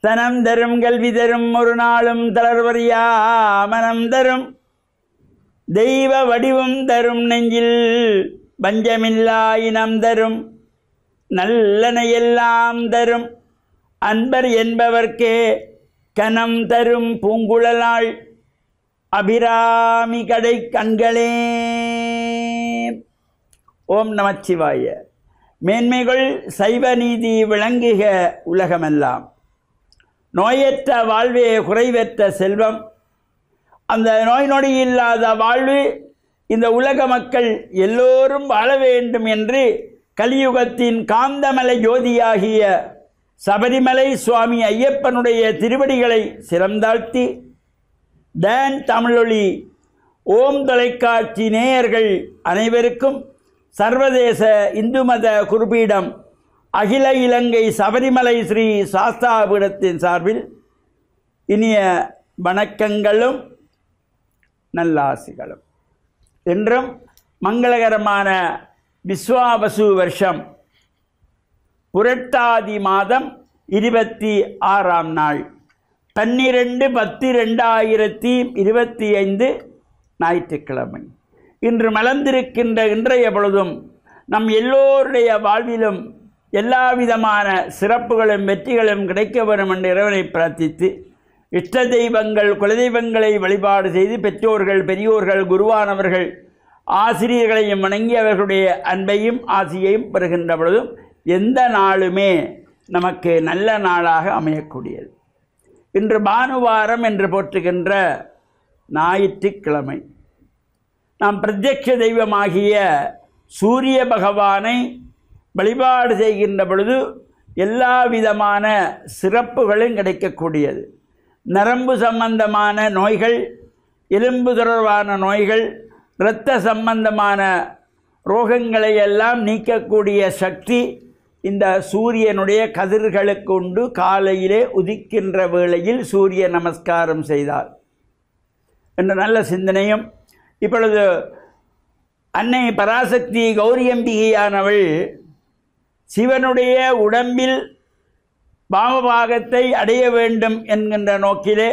தனம் தரும் கல்வி தரும் ஒரு நாளும் தளர்வறியா மனம் தரும் தெய்வ வடிவம் தரும் நெஞ்சில் பஞ்சமில்லா இனம் தரும் நல்லனை எல்லாம் தரும் அன்பர் என்பவர்க்கே கனம் தரும் பூங்குழலாள் அபிராமி கடை கண்களே. ஓம் நமச்சிவாய. மேன்மைகள் சைவ நீதி விளங்குக உலகமெல்லாம். நோயற்ற வாழ்வே குறைவற்ற செல்வம். அந்த நோய் நொடி இல்லாத வாழ்வு இந்த உலக மக்கள் எல்லோரும் வாழ வேண்டும் என்று கலியுகத்தின் காந்தமலை ஜோதியாகிய சபரிமலை சுவாமி ஐயப்பனுடைய திருவடிகளை சிறந்தாழ்த்தி டான் தமிழொலி ஓம் தொலைக்காட்சி நேயர்கள் அனைவருக்கும் சர்வதேச இந்து மத குருபீடம் அகில இலங்கை சபரிமலை ஸ்ரீ சாஸ்தாபீடத்தின் சார்பில் இனிய வணக்கங்களும் நல்லாசிகளும். என்றும் மங்களகரமான விஸ்வாவசு வருஷம் புரட்டாதி மாதம் 26ஆம் நாள் 12/10/2025 ஞாயிற்றுக்கிழமை. இன்று மலர்ந்திருக்கின்ற இன்றைய பொழுதும் நம் எல்லோருடைய வாழ்விலும் எல்லா விதமான சிறப்புகளும் வெற்றிகளும் கிடைக்க வரும் என்று இறைவனை பிரார்த்தித்து இஷ்ட தெய்வங்கள் குலதெய்வங்களை வழிபாடு செய்து பெற்றோர்கள் பெரியோர்கள் குருவானவர்கள் ஆசிரியர்களையும் வணங்கி அவர்களுடைய அன்பையும் ஆசியையும் பெறுகின்ற பொழுதும் எந்த நாளுமே நமக்கு நல்ல நாளாக அமையக்கூடியது. இன்று பானுவாரம் என்று போற்றுகின்ற ஞாயிற்றுக்கிழமை. நாம் பிரத்யக்ஷ தெய்வமாகிய சூரிய பகவானை வழிபாடு செய்கின்ற பொழுது எல்லா விதமான சிறப்புகளும் கிடைக்கக்கூடியது. நரம்பு சம்பந்தமான நோய்கள், எலும்பு தொடர்பான நோய்கள், இரத்த சம்பந்தமான ரோகங்களை எல்லாம் நீக்கக்கூடிய சக்தி இந்த சூரியனுடைய கதிர்களுக்கு உண்டு. காலையிலே உதிக்கின்ற வேளையில் சூரிய நமஸ்காரம் செய்தால் என்ற நல்ல சிந்தனையும். இப்பொழுது அன்னை பராசக்தி கௌரியம்பிகையானவள் சிவனுடைய உடம்பில் பாவபாகத்தை அடைய வேண்டும் என்கின்ற நோக்கிலே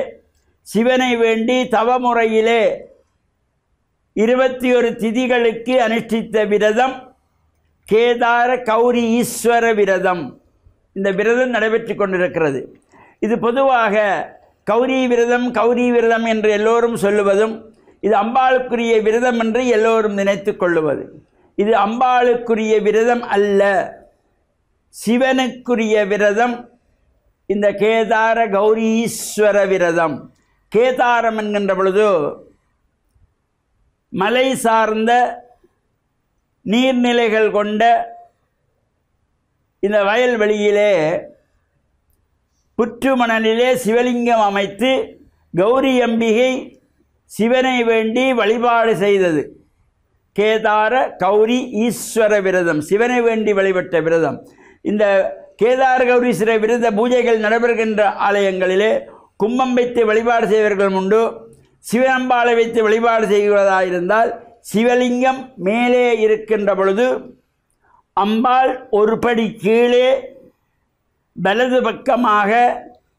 சிவனை வேண்டி தவமுறையிலே 21 திதிகளுக்கு அனுஷ்டித்த விரதம் கேதார கௌரி ஈஸ்வர விரதம். இந்த விரதம் நடைபெற்று கொண்டிருக்கிறது. இது பொதுவாக கௌரி விரதம் என்று எல்லோரும் சொல்லுவதும் இது அம்பாளுக்குரிய விரதம் என்று எல்லோரும் நினைத்து கொள்ளுவது. இது அம்பாளுக்குரிய விரதம் அல்ல, சிவனுக்குரிய விரதம். இந்த கேதார கௌரி ஈஸ்வர விரதம். கேதாரம் என்கின்ற பொழுது மலை சார்ந்த நீர்நிலைகள் கொண்ட இந்த வயல்வெளியிலே புற்று மணலிலே சிவலிங்கம் அமைத்து கௌரி அம்பிகை சிவனை வேண்டி வழிபாடு செய்தது. கேதார கௌரி ஈஸ்வர விரதம், சிவனை வேண்டி வழிபட்ட விரதம். இந்த கேதார கௌரீஸ்வர விரத பூஜைகள் நடைபெறுகின்ற ஆலயங்களிலே கும்பம் வைத்து வழிபாடு செய்வர்கள் உண்டு. சிவனம்பாளை வைத்து வழிபாடு செய்வதாயிருந்தால் சிவலிங்கம் மேலே இருக்கின்ற பொழுது அம்பாள் ஒரு படி கீழே வலது பக்கமாக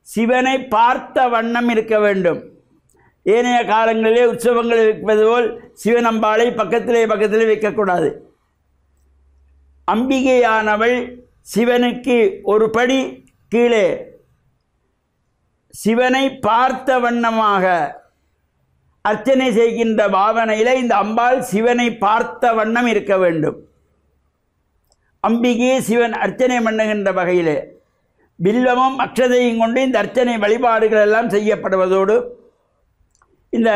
சிவனை பார்த்த வண்ணம் இருக்க வேண்டும். ஏனைய காலங்களிலே உற்சவங்கள் வைப்பது போல் சிவனம்பாளை பக்கத்திலே வைக்கக்கூடாது. அம்பிகையானவள் சிவனுக்கு ஒரு படி கீழே சிவனை பார்த்த வண்ணமாக அர்ச்சனை செய்கின்ற பாவனையில் இந்த அம்பாள் சிவனை பார்த்த வண்ணம் இருக்க வேண்டும். அம்பிகையை சிவன் அர்ச்சனை பண்ணுகின்ற வகையிலே பில்வமும் அக்ஷதையும் கொண்டு இந்த அர்ச்சனை வழிபாடுகள் எல்லாம் செய்யப்படுவதோடு இந்த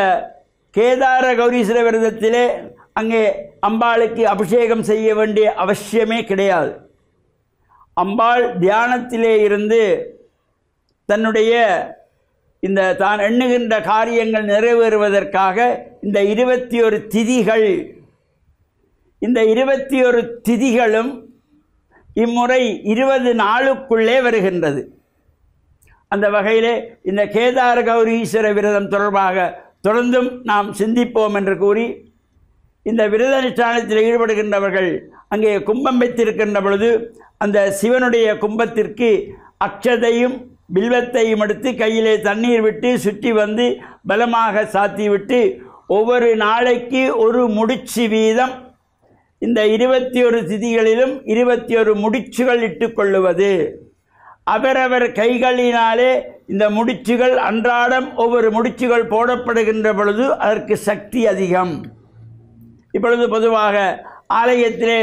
கேதார கௌரீஸ்வர விரதத்திலே அங்கே அம்பாளுக்கு அபிஷேகம் செய்ய வேண்டிய அவசியமே கிடையாது. அம்பாள் தியானத்திலே இருந்து தன்னுடைய இந்த தான் எண்ணுகின்ற காரியங்கள் நிறைவேறுவதற்காக இந்த 21 திதிகள், இந்த 21 திதிகளும் இம்முறை 20 நாளுக்குள்ளே வருகின்றது. அந்த வகையிலே இந்த கேதார கௌரீஸ்வர விரதம் தொடர்பாக தொடர்ந்தும் நாம் சிந்திப்போம் என்று கூறி, இந்த விரத அனுஷ்டானத்தில் ஈடுபடுகின்றவர்கள் அங்கே கும்பம் வைத்திருக்கின்ற பொழுது அந்த சிவனுடைய கும்பத்திற்கு அக்ஷதையும் பில்வத்தையும் எடுத்து கையிலே தண்ணீர் விட்டு சுற்றி வந்து பலமாக சாத்தி விட்டு ஒவ்வொரு நாளைக்கு ஒரு முடிச்சு வீதம் இந்த 21 திதிகளிலும் 21 முடிச்சுகள் இட்டுக்கொள்ளுவது. அவரவர் கைகளினாலே இந்த முடிச்சுகள் அன்றாடம் ஒவ்வொரு முடிச்சுகள் போடப்படுகின்ற பொழுது அதற்கு சக்தி அதிகம். இப்பொழுது பொதுவாக ஆலயத்திலே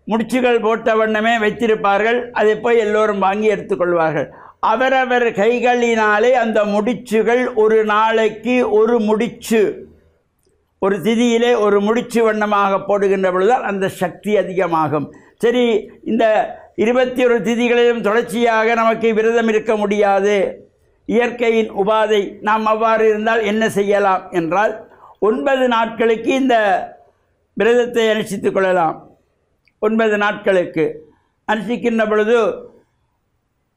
முடிச்சுகள் போட்ட வண்ணமே வைத்திருப்பார்கள். அதை போய் எல்லோரும் வாங்கி எடுத்துக்கொள்வார்கள். அவரவர் கைகளினாலே அந்த முடிச்சுகள் ஒரு நாளைக்கு ஒரு முடிச்சு, ஒரு திதியிலே ஒரு முடிச்சு வண்ணமாக போடுகின்ற பொழுதுதான் அந்த சக்தி அதிகமாகும். சரி, இந்த 21 திதிகளிலும் தொடர்ச்சியாக நமக்கு விரதம் இருக்க முடியாது, இயற்கையின் உபாதை, நாம் அவ்வாறு இருந்தால் என்ன செய்யலாம் என்றால் 9 நாட்களுக்கு இந்த விரதத்தை அனுஷ்டித்துக் கொள்ளலாம். 9 நாட்களுக்கு அனுஷ்டிக்கின்ற பொழுது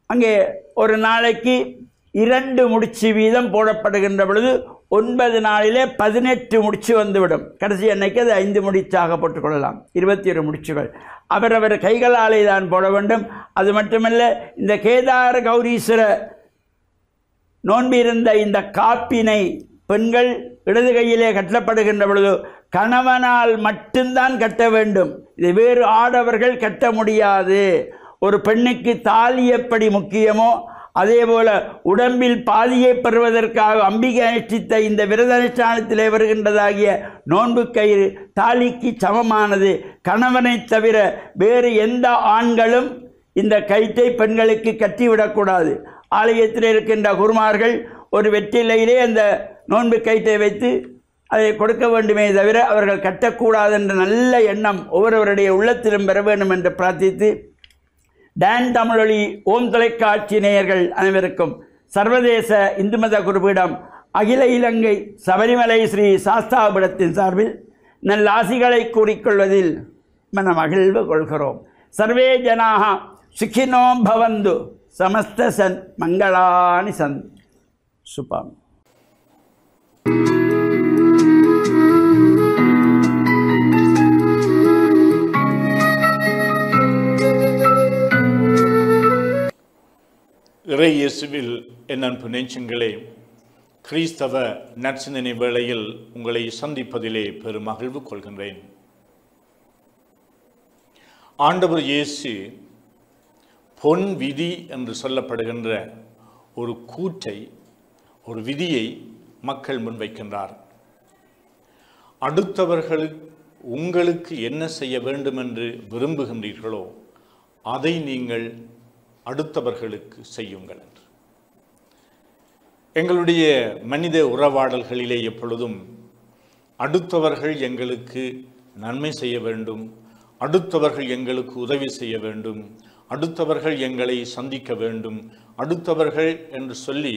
அங்கே ஒரு நாளைக்கு 2 முடிச்சு வீதம் போடப்படுகின்ற பொழுது 9 நாளிலே 18 முடிச்சு வந்துவிடும். கடைசி அன்னைக்கு அது 5 முடிச்சாக போட்டுக்கொள்ளலாம். 21 முடிச்சுகள் அவரவர் கைகளாலே தான் போட வேண்டும். அது மட்டுமல்ல, இந்த கேதார கௌரீஸ்வர நோன்பிருந்த இந்த காப்பினை பெண்கள் இடது கையிலே கட்டப்படுகின்ற பொழுது கணவனால் மட்டும்தான் கட்ட வேண்டும். இது வேறு ஆடவர்கள் கட்ட முடியாது. ஒரு பெண்ணுக்கு தாலி எப்படி முக்கியமோ அதேபோல உடம்பில் பாதியை பெறுவதற்காக அம்பிகை அனுஷ்டித்த இந்த விரத அனுஷ்டானத்திலே வருகின்றதாகிய நோன்பு கயிறு தாலிக்கு சமமானது. கணவனை தவிர வேறு எந்த ஆண்களும் இந்த கயிற்றை பெண்களுக்கு கட்டிவிடக்கூடாது. ஆலயத்தில் இருக்கின்ற குருமார்கள் ஒரு வெற்றிலையிலே அந்த நோன்பு கயிற்றை வைத்து அதை கொடுக்க வேண்டுமே தவிர அவர்கள் கட்டக்கூடாது என்ற நல்ல எண்ணம் ஒவ்வொருவருடைய உள்ளத்திலும் பெற வேண்டும் என்று பிரார்த்தித்து, டான் தமிழொலி ஓம் தொலைக்காட்சி நேயர்கள் அனைவருக்கும் சர்வதேச இந்து மத குருபீடம் அகில இலங்கை சபரிமலை ஸ்ரீ சாஸ்தாபீடத்தின் சார்பில் நல்லாசிகளை கூறிக்கொள்வதில் மன மகிழ்வு கொள்கிறோம். சர்வே ஜனாக சுகினோ பவந்து சமஸ்த சன் மங்களானி சன் சுபம். இறை இயேசுவில் என் அன்பு நெஞ்சங்களே, கிறிஸ்தவ நற்சிந்தனை வேளையில் உங்களை சந்திப்பதிலே பெரும் மகிழ்வு கொள்கின்றேன். ஆண்டவர் இயேசு பொன் விதி என்று சொல்லப்படுகின்ற ஒரு கூற்றை, ஒரு விதியை மக்கள் முன்வைக்கின்றார். அடுத்தவர்களுக்கு உங்களுக்கு என்ன செய்ய வேண்டும் என்று விரும்புகின்றீர்களோ அதை நீங்கள் அடுத்தவர்களுக்கு செய்யுங்கள் என்று. எங்களுடைய மனித உறவாடல்களிலே எப்பொழுதும் அடுத்தவர்கள் எங்களுக்கு நன்மை செய்ய வேண்டும், அடுத்தவர்கள் எங்களுக்கு உதவி செய்ய வேண்டும், அடுத்தவர்கள் எங்களை சந்திக்க வேண்டும், அடுத்தவர்கள் என்று சொல்லி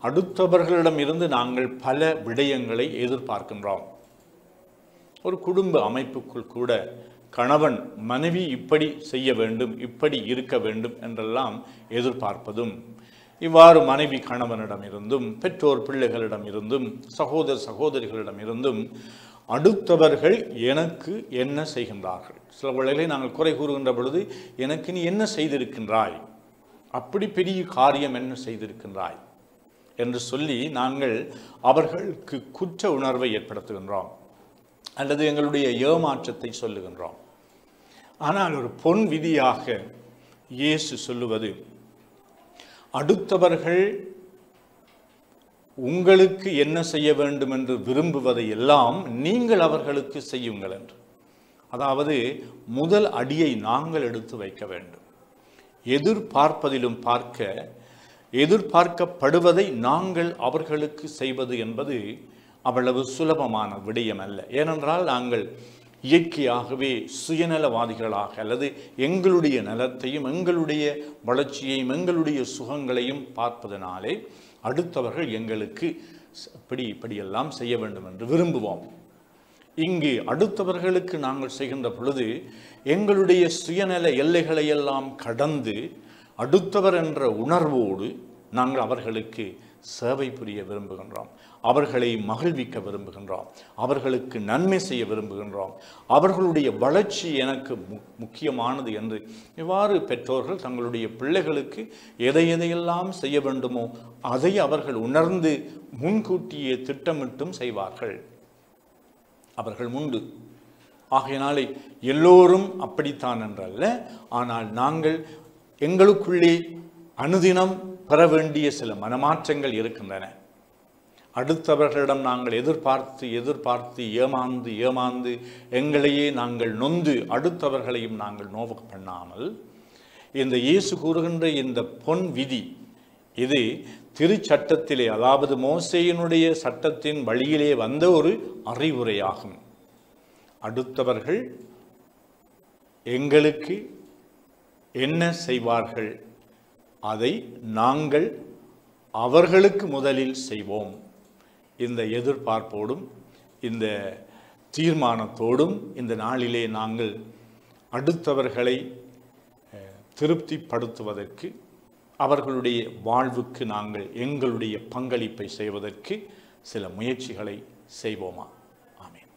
அடுத்தவர்களிடமிருந்து நாங்கள் பல விடயங்களை எதிர்பார்க்கின்றோம். ஒரு குடும்ப அமைப்புக்குள் கூட கணவன் மனைவி இப்படி செய்ய வேண்டும், இப்படி இருக்க வேண்டும் என்றெல்லாம் எதிர்பார்ப்பதும், இவ்வாறு மனைவி கணவனிடம் இருந்தும் பெற்றோர் பிள்ளைகளிடம் இருந்தும் சகோதர சகோதரிகளிடம் இருந்தும் அடுத்தவர்கள் எனக்கு என்ன செய்கின்றார்கள், சில வேளைகளை நாங்கள் குறை கூறுகின்ற பொழுது எனக்கு நீ என்ன செய்திருக்கின்றாய், அப்படி பெரிய காரியம் என்ன செய்திருக்கின்றாய் என்று சொல்லி நாங்கள் அவர்களுக்கு குற்ற உணர்வை ஏற்படுத்துகின்றோம் அல்லது எங்களுடைய ஏமாற்றத்தை சொல்லுகின்றோம். ஆனால் ஒரு பொன் விதியாக இயேசு சொல்லுவது, அடுத்தவர்கள் உங்களுக்கு என்ன செய்ய வேண்டும் என்று விரும்புவதை எல்லாம் நீங்கள் அவர்களுக்கு செய்யுங்கள் என்று. அதாவது முதல் அடியை நாங்கள் எடுத்து வைக்க வேண்டும். எதிர்பார்ப்பதிலும் எதிர்பார்க்கப்படுவதை நாங்கள் அவர்களுக்கு செய்வது என்பது அவ்வளவு சுலபமான விடயம் அல்ல. ஏனென்றால் நாங்கள் இயற்கையாகவே சுயநலவாதிகளாக அல்லது எங்களுடைய நலத்தையும் எங்களுடைய வளர்ச்சியையும் எங்களுடைய சுகங்களையும் பார்ப்பதனாலே அடுத்தவர்கள் எங்களுக்கு இப்படியெல்லாம் செய்ய வேண்டும் என்று விரும்புவோம். இங்கு அடுத்தவர்களுக்கு நாங்கள் செய்கின்ற பொழுது எங்களுடைய சுயநல எல்லைகளையெல்லாம் கடந்து அடுத்தவர் என்ற உணர்வோடு நாங்கள் அவர்களுக்கு சேவை புரிய விரும்புகின்றோம், அவர்களை மகிழ்விக்க விரும்புகின்றோம், அவர்களுக்கு நன்மை செய்ய விரும்புகின்றோம், அவர்களுடைய வளர்ச்சி எனக்கு முக்கியமானது என்று இவ்வாறு பெற்றோர்கள் தங்களுடைய பிள்ளைகளுக்கு எதையெல்லாம் செய்ய வேண்டுமோ அதை அவர்கள் உணர்ந்து முன்கூட்டியே திட்டமிட்டும் செய்வார்கள். அவர்கள் உண்டு. ஆகையினாலே எல்லோரும் அப்படித்தான் என்றல்ல, ஆனால் நாங்கள் எங்களுக்குள்ளே அனுதினம் பெற வேண்டிய சில மனமாற்றங்கள் இருக்கின்றன. அடுத்தவர்களிடம் நாங்கள் எதிர்பார்த்து ஏமாந்து எங்களையே நாங்கள் நொந்து அடுத்தவர்களையும் நாங்கள் நோவு பண்ணாமல், இந்த இயேசு கூறுகின்ற இந்த பொன் விதி இது திருச்சட்டத்திலே, அதாவது மோசேயினுடைய சட்டத்தின் வழியிலே வந்த ஒரு அறிவுரையாகும். அடுத்தவர்கள் எங்களுக்கு என்ன செய்வார்கள் அதை நாங்கள் அவர்களுக்கு முதலில் செய்வோம். இந்த எதிர்பார்ப்போடும் இந்த தீர்மானத்தோடும் இந்த நாளிலே நாங்கள் அடுத்தவர்களை திருப்திப்படுத்துவதற்கு, அவர்களுடைய வாழ்வுக்கு நாங்கள் எங்களுடைய பங்களிப்பை செய்வதற்கு சில முயற்சிகளை செய்வோமா? ஆமென்.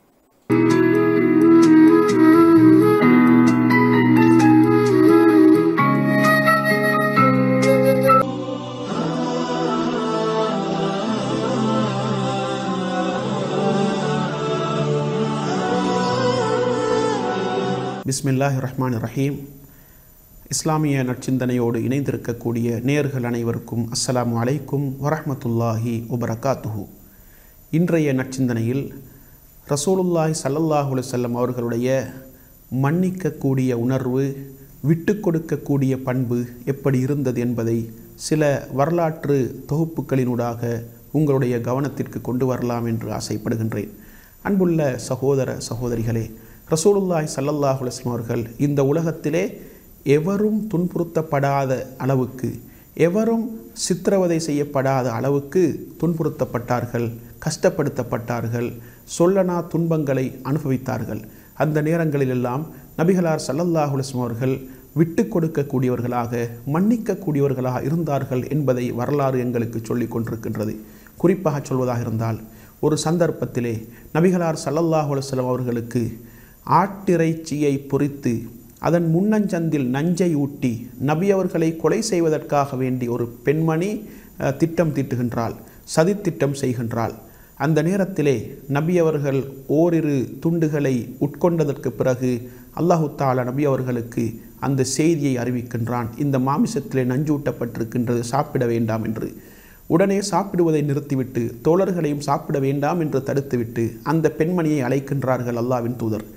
பிஸ்மில்லாஹிர் ரஹ்மானிர் ரஹீம். இஸ்லாமிய நற்சிந்தனையோடு இணைந்திருக்கக்கூடிய நேயர்கள் அனைவருக்கும் அஸ்ஸலாமு அலைக்கும் வரஹ்மத்துல்லாஹி வபரகாத்துஹு. இன்றைய நற்சிந்தனையில் ரசூலுல்லாஹி ஸல்லல்லாஹு அலைஹி வஸல்லம் அவர்களுடைய மன்னிக்கக்கூடிய உணர்வு, விட்டு கொடுக்கக்கூடிய பண்பு எப்படி இருந்தது என்பதை சில வரலாற்று தொகுப்புகளினூடாக உங்களுடைய கவனத்திற்கு கொண்டு வரலாம் என்று ஆசைப்படுகின்றேன். அன்புள்ள சகோதர சகோதரிகளே, ரசூலுல்லாஹி ஸல்லல்லாஹு அலைஹி வஸல்லம் அவர்கள் இந்த உலகத்திலே எவரும் துன்புறுத்தப்படாத அளவுக்கு, எவரும் சித்திரவதை செய்யப்படாத அளவுக்கு துன்புறுத்தப்பட்டார்கள், கஷ்டப்படுத்தப்பட்டார்கள், சொல்லனா துன்பங்களை அனுபவித்தார்கள். அந்த நேரங்களிலெல்லாம் நபிகளார் ஸல்லல்லாஹு அலைஹி வஸல்லம் அவர்கள் விட்டு கொடுக்கக்கூடியவர்களாக, மன்னிக்கக்கூடியவர்களாக இருந்தார்கள் என்பதை வரலாறு எங்களுக்கு சொல்லிக் கொண்டிருக்கின்றது. குறிப்பாக சொல்வதாக இருந்தால், ஒரு சந்தர்ப்பத்திலே நபிகளார் ஸல்லல்லாஹு அலைஹி வஸல்லம் அவர்களுக்கு ஆட்டிறைச்சியை பொரித்து அதன் முன்னஞ்சந்தில் நஞ்சை ஊட்டி நபி அவர்களை கொலை செய்வதற்காக வேண்டி ஒரு பெண்மணி திட்டம் தீட்டுகின்றாள், சதித்திட்டம் செய்கின்றாள். அந்த நேரத்திலே நபி அவர்கள் ஓரிரு துண்டுகளை உட்கொண்டதற்கு பிறகு அல்லாஹு தஆலா நபி அவர்களுக்கு அந்த செய்தியை அறிவிக்கின்றான், இந்த மாமிசத்திலே நஞ்சூட்டப்பட்டிருக்கின்றது, சாப்பிட வேண்டாம் என்று. உடனே சாப்பிடுவதை நிறுத்திவிட்டு தோழர்களையும் சாப்பிட வேண்டாம் என்று தடுத்துவிட்டு அந்த பெண்மணியை அழைக்கின்றார்கள் அல்லாஹ்வின் தூதர்.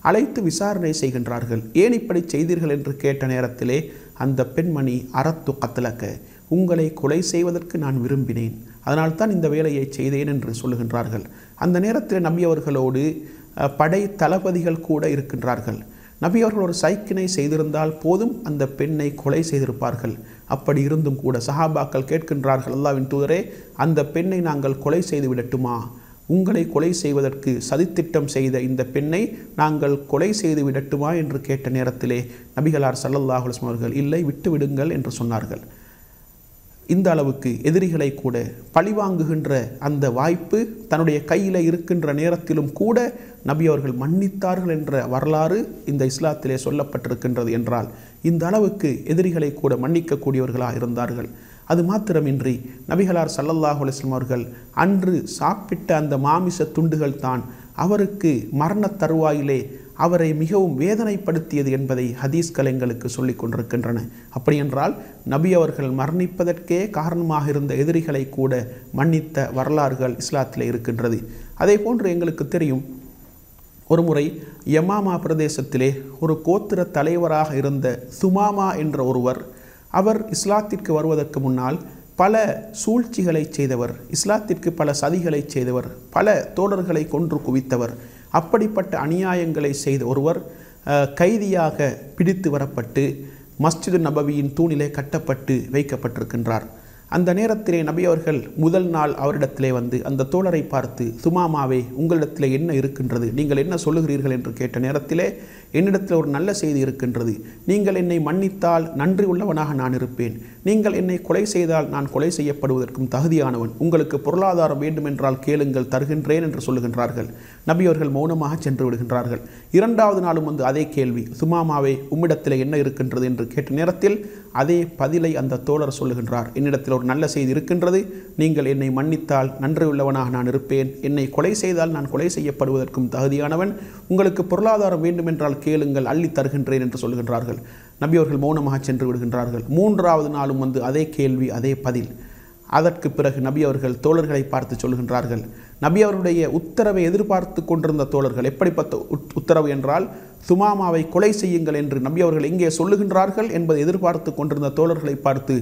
அழைத்து விசாரணை செய்கின்றார்கள். ஏன் இப்படி செய்தீர்கள் என்று கேட்ட நேரத்திலே அந்த பெண்மணி அரத்து கத்தலக்க, உங்களை கொலை செய்வதற்கு நான் விரும்பினேன், அதனால்தான் இந்த வேலையை செய்தேன் என்று சொல்லுகின்றார்கள். அந்த நேரத்தில் நபி அவர்களோடு படை தளபதிகள் கூட இருக்கின்றார்கள். நபி அவர்கள் ஒரு சைக்கினை செய்திருந்தால் போதும் அந்த பெண்ணை கொலை செய்திருப்பார்கள். அப்படி இருந்தும் கூட சஹாபாக்கள் கேட்கின்றார்கள், அல்லாஹ்வின் தூதரே, அந்த பெண்ணை நாங்கள் கொலை செய்து விடட்டுமா? உங்களை கொலை செய்வதற்கு சதித்திட்டம் செய்த இந்த பெண்ணை நாங்கள் கொலை செய்து விடட்டுமா என்று கேட்ட நேரத்திலே நபிகளார் ஸல்லல்லாஹு அலைஹி வஸல்லம் அவர்கள் இல்லை, விட்டு விடுங்கள் என்று சொன்னார்கள். இந்த அளவுக்கு எதிரிகளை கூட பழிவாங்குகின்ற அந்த வாய்ப்பு தன்னுடைய கையில் இருக்கின்ற நேரத்திலும் கூட நபி அவர்கள் மன்னித்தார்கள் என்ற வரலாறு இந்த இஸ்லாத்திலே சொல்லப்பட்டிருக்கின்றது என்றால், இந்த அளவுக்கு எதிரிகளை கூட மன்னிக்கக்கூடியவர்களாக இருந்தார்கள். அது மாத்திரமின்றி நபிகளார் ஸல்லல்லாஹு அலைஹி வஸல்லம் அவர்கள் அன்று சாப்பிட்ட அந்த மாமிச துண்டுகள் தான் அவருக்கு மரண தருவாயிலே அவரை மிகவும் வேதனைப்படுத்தியது என்பதை ஹதீஸ்கள் எங்களுக்கு சொல்லிக் கொண்டிருக்கின்றன. அப்படியென்றால் நபி அவர்கள் மரணிப்பதற்கே காரணமாக இருந்த எதிரிகளை கூட மன்னித்த வரலாறுகள் இஸ்லாத்திலே இருக்கின்றது. அதே போன்று எங்களுக்கு தெரியும், ஒரு முறை யமாமா பிரதேசத்திலே ஒரு கோத்திர தலைவராக இருந்த சுமாமா என்ற ஒருவர், அவர் இஸ்லாத்திற்கு வருவதற்கு முன்னால் பல சூழ்ச்சிகளை செய்தவர், இஸ்லாத்திற்கு பல சதிகளை செய்தவர், பல தோழர்களை கொன்று குவித்தவர். அப்படிப்பட்ட அநியாயங்களை செய்த ஒருவர் கைதியாக பிடித்து வரப்பட்டு மஸ்ஜிது நபவியின் தூணிலே கட்டப்பட்டு வைக்கப்பட்டிருக்கின்றார். அந்த நேரத்திலே நபி அவர்கள் முதல் நாள் அவரிடத்திலே வந்து அந்த தோழரை பார்த்து, சுமாமாவே, உங்களிடத்திலே என்ன இருக்கின்றது, நீங்கள் என்ன சொல்லுகிறீர்கள் என்று கேட்ட நேரத்திலே, என்னிடத்தில் ஒரு நல்ல செய்தி இருக்கின்றது, நீங்கள் என்னை மன்னித்தால் நன்றி உள்ளவனாக நான் இருப்பேன், நீங்கள் என்னை கொலை செய்தால் நான் கொலை செய்யப்படுவதற்கும் தகுதியானவன், உங்களுக்கு பொருளாதாரம் வேண்டுமென்றால் கேளுங்கள், தருகின்றேன் என்று சொல்லுகின்றார்கள். நபி அவர்கள் மௌனமாக சென்று விடுகின்றார்கள். இரண்டாவது நாளும் வந்து அதே கேள்வி, சுமாமாவே உம்மிடத்தில் என்ன இருக்கின்றது என்று கேட்ட நேரத்தில் அதே பதிலை அந்த தோழர் சொல்லுகின்றார். என்னிடத்தில் ஒரு நல்ல செய்தி இருக்கின்றது, நீங்கள் என்னை மன்னித்தால் நன்றியுள்ளவனாக நான் இருப்பேன், என்னை கொலை செய்தால் நான் கொலை செய்யப்படுவதற்கும் தகுதியானவன், உங்களுக்கு பொருளாதாரம் வேண்டுமென்றால் கேளுங்கள், அள்ளி தருகின்றேன் என்று சொல்லுகின்றார்கள். நபி அவர்கள் மௌனமாக சென்று விடுகின்றார்கள். மூன்றாவது நாளும் வந்து அதே கேள்வி, அதே பதில். அதற்கு பிறகு நபி அவர்கள் தோழர்களை பார்த்து சொல்கின்றார்கள். நபி அவர்களுடைய உத்தரவை எதிர்பார்த்து கொண்டிருந்த தோழர்கள், எப்படிப்பட்ட உத்தரவு என்றால் சுமாமாவை கொலை செய்யுங்கள் என்று நபி அவர்கள் எங்கே சொல்லுகின்றார்கள் என்பதை எதிர்பார்த்து கொண்டிருந்த தோழர்களை பார்த்து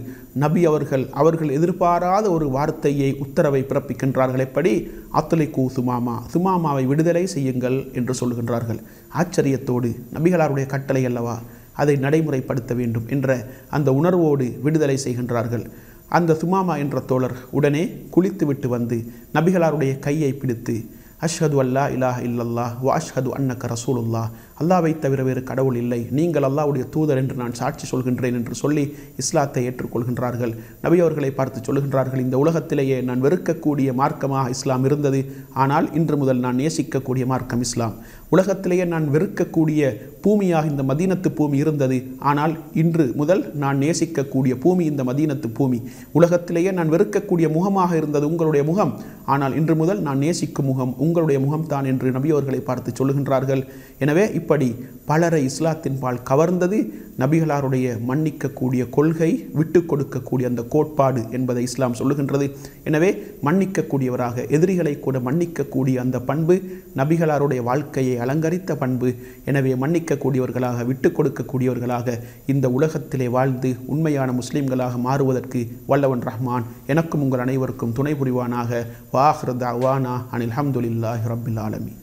நபி அவர்கள் எதிர்பாராத ஒரு வார்த்தையை, உத்தரவை பிறப்பிக்கின்றார்கள். எப்படி? அத்லிகு சுமாமா, சுமாமாவை விடுதலை செய்யுங்கள் என்று சொல்லுகின்றார்கள். ஆச்சரியத்தோடு, நபிகளாருடைய கட்டளை அல்லவா, அதை நடைமுறைப்படுத்த வேண்டும் என்ற அந்த உணர்வோடு விடுதலை செய்கின்றார்கள். அந்த சுமாமா என்ற தோழர் உடனே குளித்துவிட்டு வந்து நபிகளாருடைய கையை பிடித்து, அஷ்ஹது அல்லா இலாஹ இல்லல்லாஹ் வ அஷ்ஹது அன்னக ரசூலுல்லாஹ், அல்லாவை தவிர வேறு கடவுள் இல்லை, நீங்கள் அல்லாஹ்வுடைய தூதர் என்று நான் சாட்சி சொல்கின்றேன் என்று சொல்லி இஸ்லாத்தை ஏற்றுக்கொள்கின்றார்கள். நபி அவர்களை பார்த்து சொல்கின்றார்கள், இந்த உலகத்திலேயே நான் வெறுக்கக்கூடிய மார்க்கமாக இஸ்லாம் இருந்தது, ஆனால் இன்று முதல் நான் நேசிக்கக்கூடிய மார்க்கம் இஸ்லாம். உலகத்திலேயே நான் வெறுக்கக்கூடிய பூமியாக இந்த மதீனத்து பூமி இருந்தது, ஆனால் இன்று முதல் நான் நேசிக்கக்கூடிய பூமி இந்த மதீனத்து பூமி. உலகத்திலேயே நான் வெறுக்கக்கூடிய முகமாக இருந்தது உங்களுடைய முகம், ஆனால் இன்று முதல் நான் நேசிக்கும் முகம் உங்களுடைய முகம்தான் என்று நபி அவர்களை பார்த்து சொல்லுகின்றார்கள். எனவே இப்படி பலரை இஸ்லாத்தின் பால் கவர்ந்தது நபிகளாருடைய மன்னிக்கக்கூடிய கொள்கை, விட்டு கொடுக்கக்கூடிய அந்த கோட்பாடு என்பதை இஸ்லாம் சொல்லுகின்றது. எனவே மன்னிக்கக்கூடியவராக, எதிரிகளை கூட மன்னிக்கக்கூடிய அந்த பண்பு நபிகளாருடைய வாழ்க்கையை அலங்கரித்த பண்பு. எனவே மன்னிக்கக்கூடியவர்களாக, விட்டு கொடுக்கக்கூடியவர்களாக இந்த உலகத்திலே வாழ்ந்து உண்மையான முஸ்லிம்களாக மாறுவதற்கு வல்லவன் ரஹ்மான் எனக்கும் உங்கள் அனைவருக்கும் துணை புரிவானாக. வாஹ்ரு தஅவானா அனில் ஹம்துலில்லாஹி ரப்பில் ஆலமீன்.